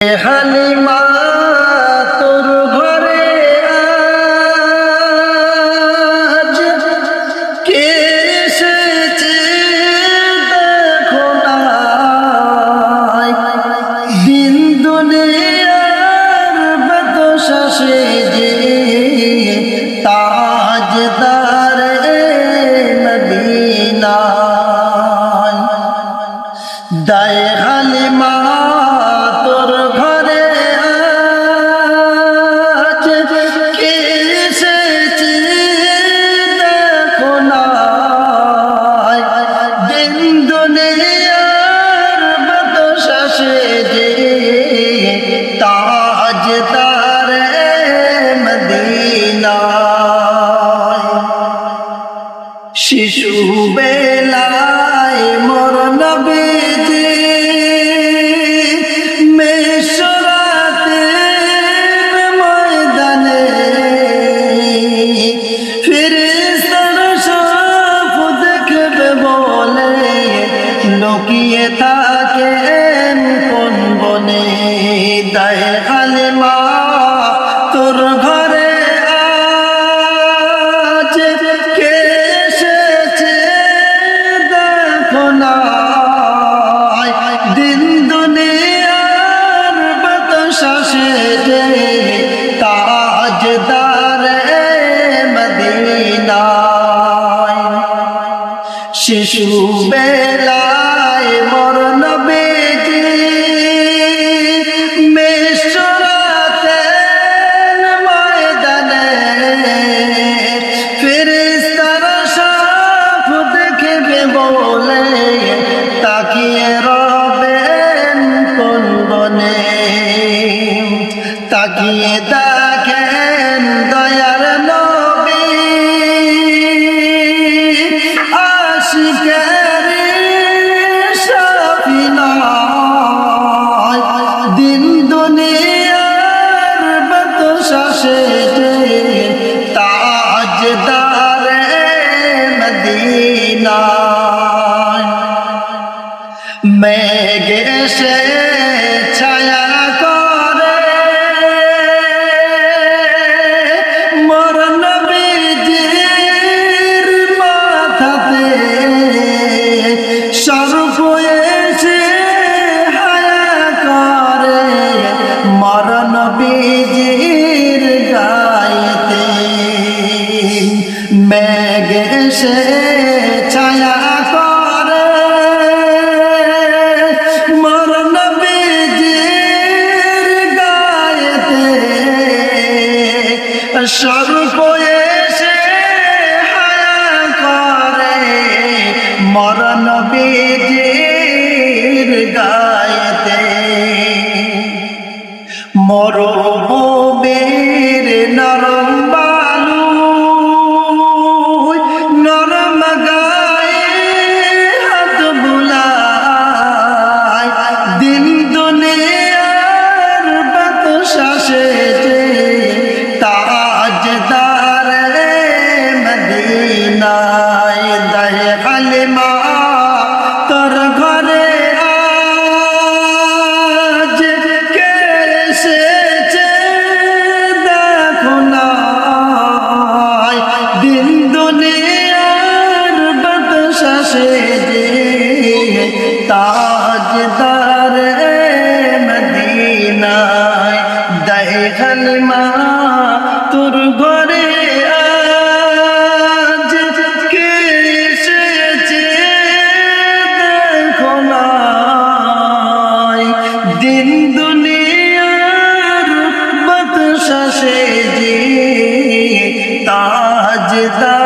হালিমা তোর ঘরে আজ কে এসেছে দেখো না, দিন দুনিয়ার বাদশা সেজে তাজদারে মদিনা। দায় হালিমা তোর ঘরে আজ কে এসেছে দেখো না, দিন দুনিয়ার বাদশা সেজে তাজদারে মদিনা। শিশু বেলায় মোর নবীজি মেশরাতে ময়দানে ফেরেশতারা সব দেখবে বলে লুকিয়ে থাকেন কোন বনে। দায় হালিমা তোর ঘরে আজ কে এসেছে দেখো না, দিন দুনিয়ার বাদশা সেজে তাজদারে মদিনা। শিশু বেলায় মোর নবীজি মেশরাতে ময়দানে ফেরেশতারা সব দেখবে বলে তাকিয়ে রবেন কোন বনে। তাকিয়ে দেখেন দয়ার নবী আশিকের সফিনা। দিন দুনিয়ার বাদশা সেজে তাজদারে মদিনা। মেঘ এসে ছায়া করে মোর নবীজির মাথাতে, সর্প এসে হায়া করে মোর নবীজির গায়েতে। মেঘ এসে ছায়া করে মোর নবীজির গায়েতে, সর্প এসে হায়া করে মোর নবীজির গায়েতে। মরুভূমির নরম বালু নরম গায়ে হাত বুলায়, দিন দুনিয়ার বাদশা সেজে তাজদারে মদিনায়। দায় হালিমা তোর ঘরে আজ কে এসেছে দেখো না, দিন দুনিয়ার বাদশা সেজে তাজদারে মদিনায়। দায় হালিমা তোর ঘরে আজ কে এসেছে দেখো না, দিন দুনিয়ার বাদশা সেজে তাজদারে